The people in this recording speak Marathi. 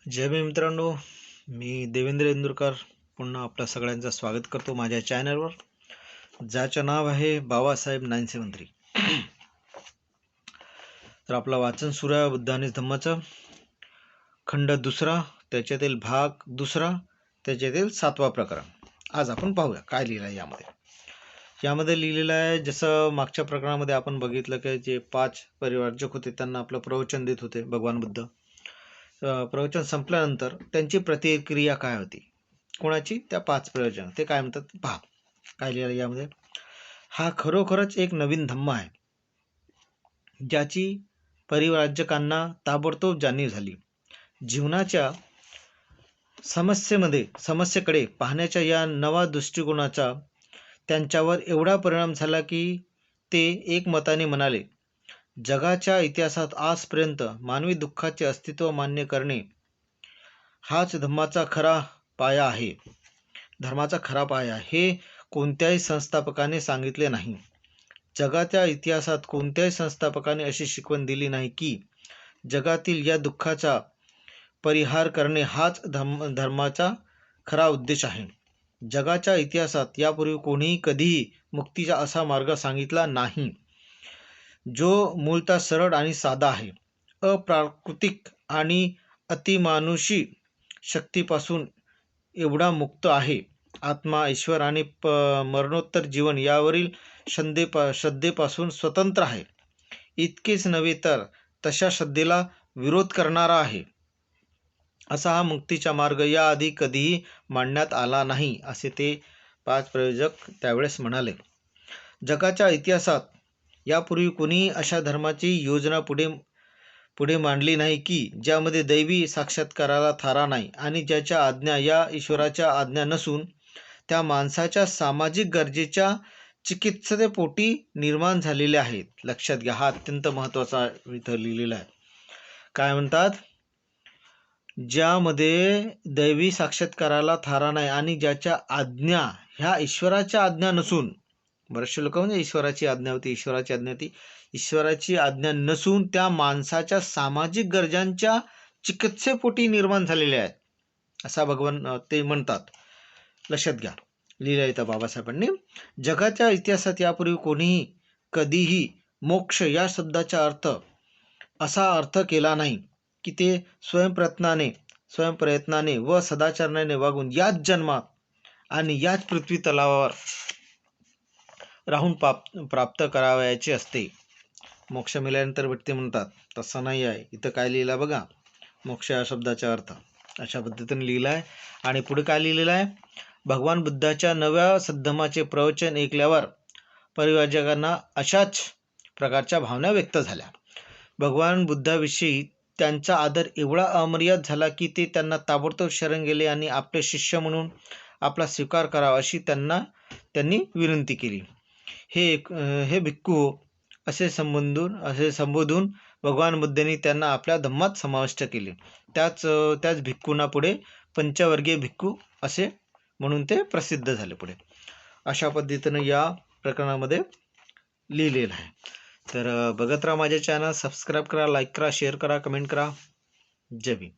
जय भीम मित्रांनो, मी देवेंद्र इंदुरकर पुन्हा आपल्या सगळ्यांचं स्वागत करतो माझ्या चॅनलवर, ज्याचं नाव आहे बाबासाहेब 973. तर आपलं वाचन सुरू आहे बुद्ध आणि धम्माचं, खंड दुसरा, त्याच्यातील भाग दुसरा, त्याच्यातील 7वा प्रकरण. आज आपण पाहूया काय लिहिलं आहे यामध्ये लिहिलेलं आहे. जसं मागच्या प्रकरणामध्ये आपण बघितलं की जे 5 परिवारजक होते त्यांना आपलं प्रवचन देत होते भगवान बुद्ध. प्रवचन संपल्यानंतर त्यांची प्रतिक्रिया काय होती, कोणाची? त्या 5 प्रयोजन. ते काय म्हणतात पहा काय लिहिलं यामध्ये. हा खरोखरच एक नवीन धम्म आहे, ज्याची परिव्राजकांना ताबडतोब जाणीव झाली. जीवनाच्या समस्येकडे पाहण्याच्या या नवा दृष्टिकोनाचा त्यांच्यावर एवढा परिणाम झाला की ते एकमताने म्हणाले, जगाच्या इतिहासात आजपर्यंत मानवी दुःखाचे अस्तित्व मान्य करणे हाच धर्माचा खरा पाया आहे. हे कोणत्याही संस्थापकाने सांगितले नाही. जगाच्या इतिहासात कोणत्याही संस्थापकाने अशी शिकवण दिली नाही की जगातील या दुःखाचा परिहार करणे हाच धर्माचा खरा उद्देश आहे. जगाच्या इतिहासात यापूर्वी कोणीही कधीही मुक्तीचा असा मार्ग सांगितला नाही, जो मूलतः सरळ आणि साधा आहे, अप्राकृतिक आणि अतिमानुषी शक्तीपासून एवढा मुक्त आहे. आत्मा, ईश्वर आणि मरणोत्तर जीवन यावरील श्रद्धेपासून स्वतंत्र आहे. इतकेच नव्हे तर तशा श्रद्धेला विरोध करणारा आहे. असा हा मुक्तीचा मार्ग याआधी कधीही मांडण्यात आला नाही, असे ते 5 प्रयोजक त्यावेळेस म्हणाले. जगाच्या इतिहासात यापूर्वी कोणीही अशा धर्माची योजना पुढे मांडली नाही की ज्यामध्ये दैवी साक्षात्काराला थारा नाही आणि ज्याच्या आज्ञा या ईश्वराच्या आज्ञा नसून त्या माणसाच्या सामाजिक गरजेच्या चिकित्सेपोटी निर्माण झालेल्या आहेत. लक्षात घ्या, हा अत्यंत महत्त्वाचा इथं लिहिलेला आहे. काय म्हणतात? ज्यामध्ये दैवी साक्षात्काराला थारा नाही आणि ज्याच्या आज्ञा ह्या ईश्वराच्या आज्ञा नसून, बरेचसे लोक म्हणजे ईश्वराची आज्ञा नसून त्या माणसाच्या सामाजिक गरजांच्या चिकित्सेपोटी निर्माण झालेल्या आहेत, असा भगवान ते म्हणतात. लक्षात घ्या, लिहिलं इथं बाबासाहेबांनी. जगाच्या इतिहासात यापूर्वी कोणीही कधीही मोक्ष या शब्दाचा असा अर्थ केला नाही की ते स्वयंप्रयत्नाने व सदाचरणाने वागून याच जन्मात आणि याच पृथ्वी तलावावर राहून प्राप्त करावयाचे असते. मोक्ष मिळाल्यानंतर भेटते म्हणतात, तसं नाही आहे. इथं काय लिहिलं बघा, मोक्ष या शब्दाचा अर्थ अशा पद्धतीने लिहिला आहे. आणि पुढे काय लिहिलेलं आहे, भगवान बुद्धाच्या नव्या सद्धमाचे प्रवचन ऐकल्यावर परिवारजकांना अशाच प्रकारच्या भावना व्यक्त झाल्या. भगवान बुद्धाविषयी त्यांचा आदर एवढा अमर्याद झाला की ते त्यांना ताबडतोब शरण गेले आणि आपले शिष्य म्हणून आपला स्वीकार करावा अशी त्यांनी विनंती केली. हे भिक्खू असे संबोधून भगवान बुद्धांनी त्यांना आपल्या धम्मात समाविष्ट केले. त्याच भिक्खूंना पुढे पंचवर्गीय भिक्खू असे म्हणून ते प्रसिद्ध झाले पुढे. अशा पद्धतीनं या प्रकरणामध्ये लिहिलेलं आहे. तर बघत राहा माझे चॅनल, सबस्क्राईब करा, लाईक करा, शेअर करा, कमेंट करा. जय भीम.